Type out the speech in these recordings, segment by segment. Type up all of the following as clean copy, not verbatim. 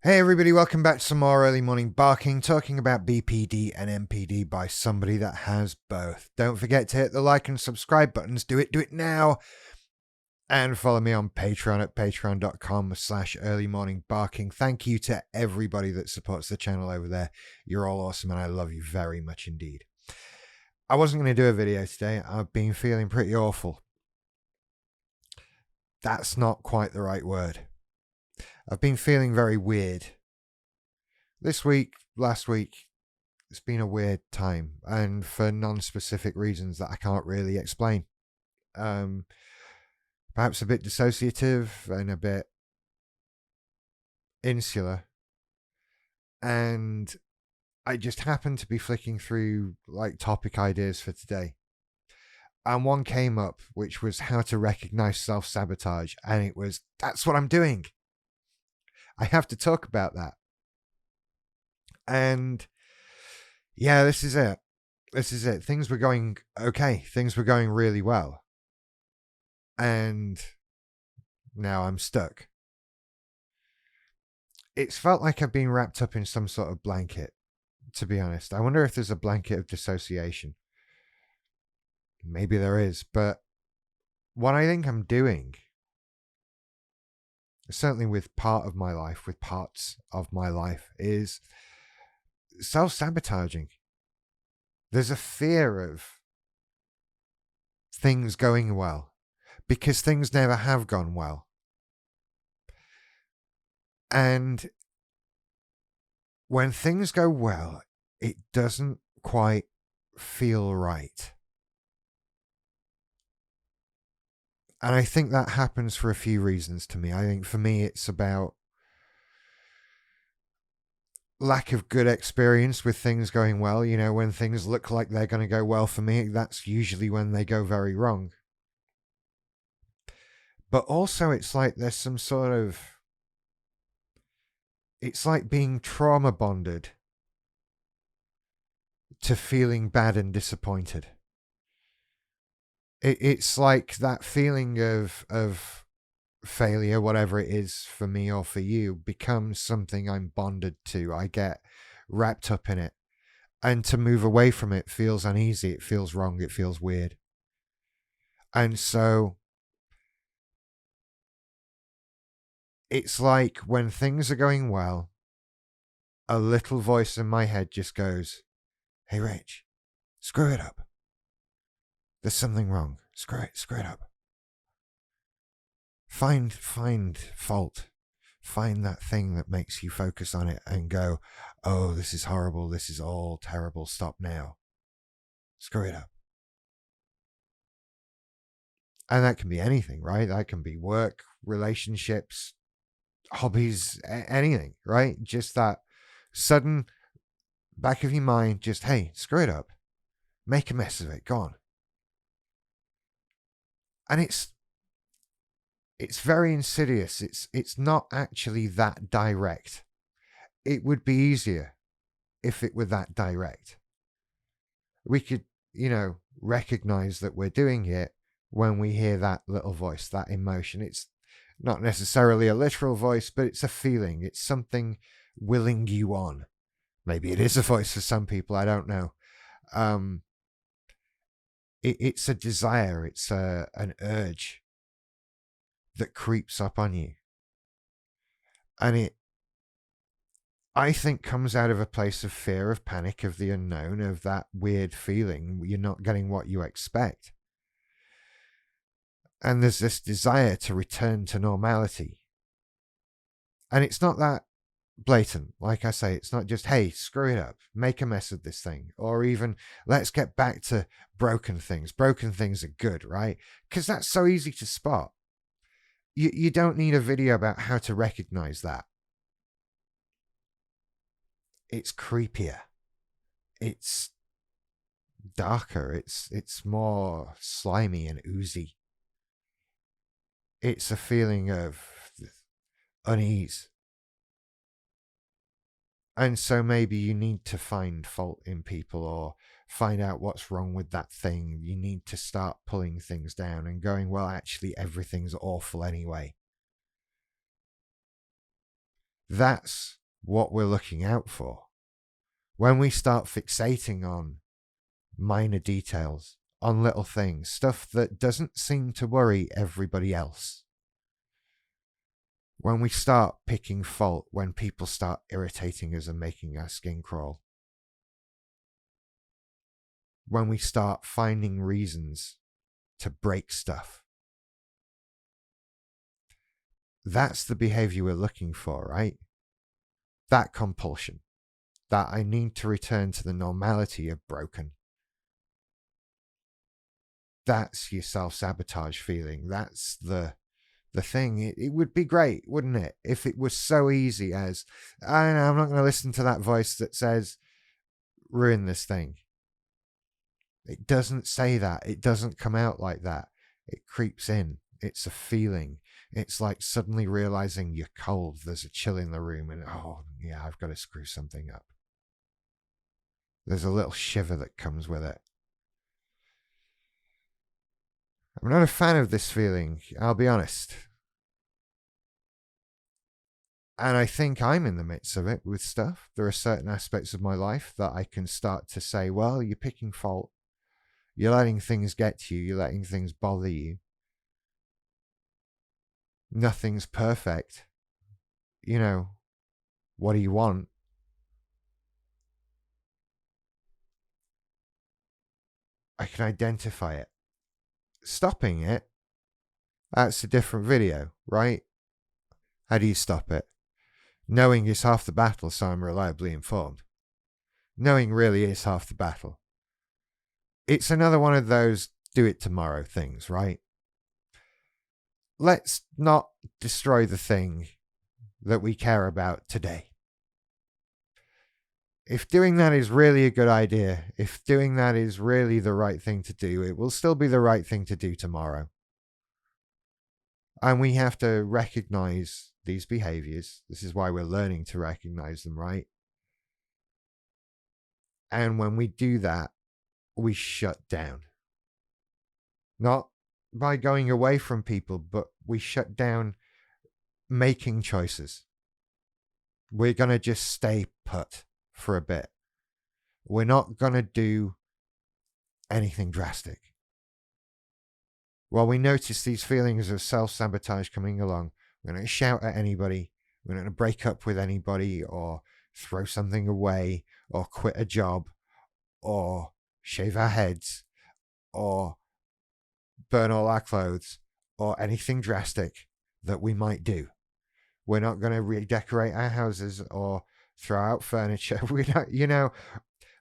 Hey everybody, welcome back to some more early morning barking, talking about BPD and MPD by somebody that has both. Don't forget to hit the like and subscribe buttons. Do it now. And follow me on Patreon at patreon.com/earlymorningbarking. Thank you to everybody that supports the channel over there. You're all awesome and I love you very much indeed. I wasn't going to do a video today. I've been feeling pretty awful. That's not quite the right word. I've been feeling very weird. This week, last week, it's been a weird time, and for non-specific reasons that I can't really explain. Perhaps a bit dissociative and a bit insular. And I just happened to be flicking through like topic ideas for today. And one came up, which was how to recognize self-sabotage. And it was, that's what I'm doing. I have to talk about that. And yeah, this is it. Things were going okay. Things were going really well. And now I'm stuck. It's felt like I've been wrapped up in some sort of blanket, to be honest. I wonder if there's a blanket of dissociation. Maybe there is, but what I think I'm doing, certainly with parts of my life, is self-sabotaging. There's a fear of things going well because things never have gone well. And when things go well, it doesn't quite feel right. And I think that happens for a few reasons to me. I think for me, it's about lack of good experience with things going well. You know, when things look like they're going to go well for me, that's usually when they go very wrong. But also it's like there's some sort of, it's like being trauma bonded to feeling bad and disappointed. It's like that feeling of failure, whatever it is for me or for you, becomes something I'm bonded to. I get wrapped up in it. And to move away from it feels uneasy. It feels wrong. It feels weird. And so it's like when things are going well, a little voice in my head just goes, "Hey, Rich, screw it up. There's something wrong. Screw it up. Find fault. Find that thing that makes you focus on it and go, oh, this is horrible. This is all terrible. Stop now. Screw it up." And that can be anything, right? That can be work, relationships, hobbies, anything, right? Just that sudden back of your mind, just, hey, screw it up. Make a mess of it. Go on. And it's very insidious. It's not actually that direct. It would be easier if it were that direct. We could, recognize that we're doing it when we hear that little voice, that emotion. It's not necessarily a literal voice, but it's a feeling. It's something willing you on. Maybe it is a voice for some people. I don't know. It's a desire. It's an urge that creeps up on you. And it, I think, comes out of a place of fear, of panic, of the unknown, of that weird feeling you're not getting what you expect. And there's this desire to return to normality. And it's not that blatant. Like I say, it's not just, hey, screw it up, make a mess of this thing, or even let's get back to broken things. Broken things are good, right? Because that's so easy to spot. You don't need a video about how to recognize that. It's creepier. It's darker. It's more slimy and oozy. It's a feeling of unease. And so maybe you need to find fault in people or find out what's wrong with that thing. You need to start pulling things down and going, well, actually, everything's awful anyway. That's what we're looking out for. When we start fixating on minor details, on little things, stuff that doesn't seem to worry everybody else. When we start picking fault, when people start irritating us and making our skin crawl. When we start finding reasons to break stuff. That's the behavior we're looking for, right? That compulsion. That I need to return to the normality of broken. That's your self-sabotage feeling. That's the thing. It would be great, wouldn't it, if it was so easy as, I'm not going to listen to that voice that says, ruin this thing. It doesn't say that. It doesn't come out like that. It creeps in. It's a feeling. It's like suddenly realizing you're cold. There's a chill in the room and, oh, yeah, I've got to screw something up. There's a little shiver that comes with it. I'm not a fan of this feeling, I'll be honest. And I think I'm in the midst of it with stuff. There are certain aspects of my life that I can start to say, well, you're picking fault. You're letting things get to you. You're letting things bother you. Nothing's perfect. You know, what do you want? I can identify it. Stopping it, that's a different video, right? How do you stop it? Knowing is half the battle, so I'm reliably informed. Knowing really is half the battle. It's another one of those do it tomorrow things, right? Let's not destroy the thing that we care about today. If doing that is really a good idea, if doing that is really the right thing to do, it will still be the right thing to do tomorrow. And we have to recognize these behaviors. This is why we're learning to recognize them, right? And when we do that, we shut down. Not by going away from people, but we shut down making choices. We're going to just stay put for a bit. We're not going to do anything drastic. While we notice these feelings of self-sabotage coming along, we're going to shout at anybody, we're going to break up with anybody, or throw something away, or quit a job, or shave our heads, or burn all our clothes, or anything drastic that we might do. We're not going to redecorate our houses or throw out furniture. We don't,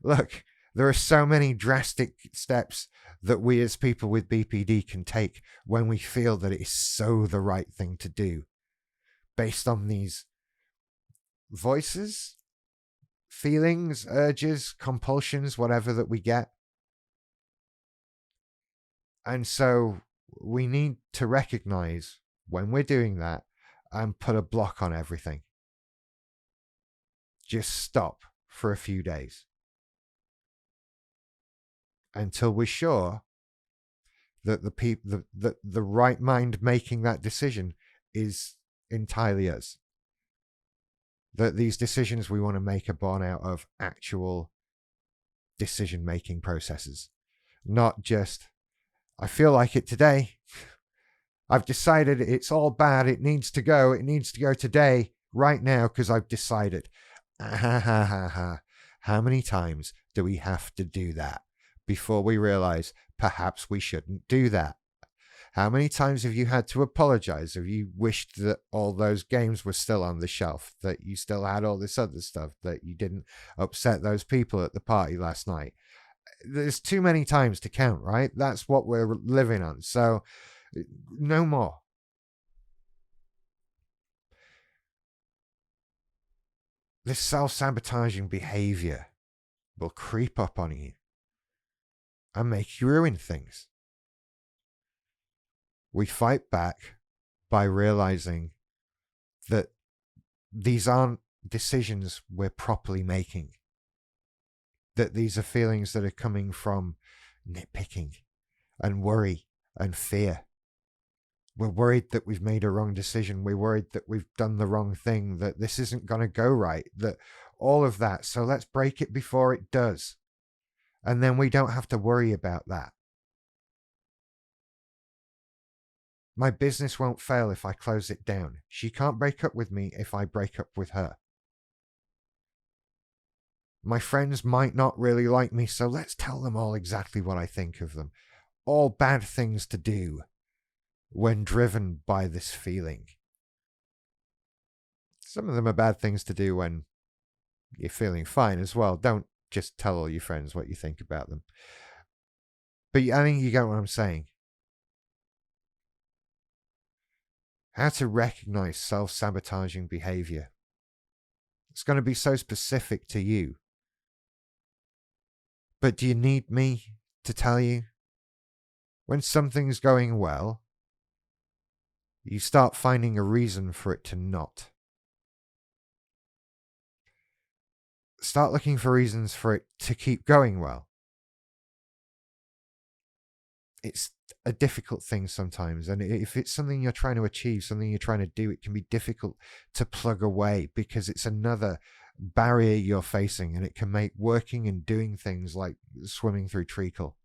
look, there are so many drastic steps that we as people with BPD can take when we feel that it is so the right thing to do, based on these voices, feelings, urges, compulsions, whatever that we get. And so we need to recognize when we're doing that and put a block on everything. Just stop for a few days until we're sure that the right mind making that decision is entirely us. That these decisions we want to make are born out of actual decision making processes, not just, I feel like it today. I've decided it's all bad. It needs to go. It needs to go today, right now, because I've decided. How many times do we have to do that before we realize perhaps we shouldn't do that? How many times have you had to apologize? Have you wished that all those games were still on the shelf, that you still had all this other stuff, that you didn't upset those people at the party last night? There's too many times to count, right? That's what we're living on. So no more. This self-sabotaging behavior will creep up on you and make you ruin things. We fight back by realizing that these aren't decisions we're properly making. that these are feelings that are coming from nitpicking and worry and fear. We're worried that we've made a wrong decision. We're worried that we've done the wrong thing, that this isn't going to go right, that all of that. So let's break it before it does. And then we don't have to worry about that. My business won't fail if I close it down. She can't break up with me if I break up with her. My friends might not really like me, so let's tell them all exactly what I think of them. All bad things to do when driven by this feeling. Some of them are bad things to do when you're feeling fine as well. Don't just tell all your friends what you think about them. But I think you get what I'm saying. How to recognize self-sabotaging behavior. It's going to be so specific to you. But do you need me to tell you? When something's going well, you start finding a reason for it to not. Start looking for reasons for it to keep going well. It's a difficult thing sometimes, and if it's something you're trying to achieve, something you're trying to do, it can be difficult to plug away because it's another barrier you're facing, and it can make working and doing things like swimming through treacle.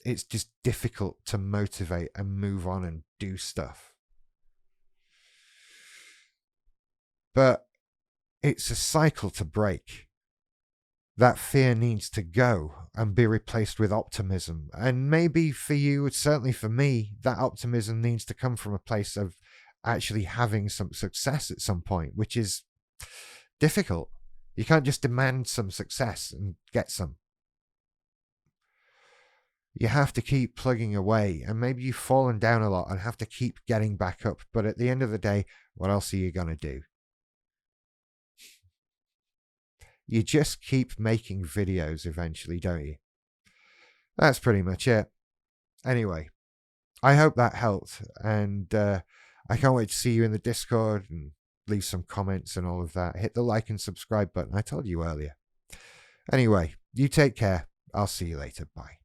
It's just difficult to motivate and move on and do stuff. But it's a cycle to break. That fear needs to go and be replaced with optimism. And maybe for you, certainly for me, that optimism needs to come from a place of actually having some success at some point, which is difficult. You can't just demand some success and get some. You have to keep plugging away, and maybe you've fallen down a lot and have to keep getting back up. But at the end of the day, what else are you going to do? You just keep making videos eventually, don't you? That's pretty much it. Anyway, I hope that helped, and I can't wait to see you in the Discord and leave some comments and all of that. Hit the like and subscribe button. I told you earlier. Anyway, you take care. I'll see you later. Bye.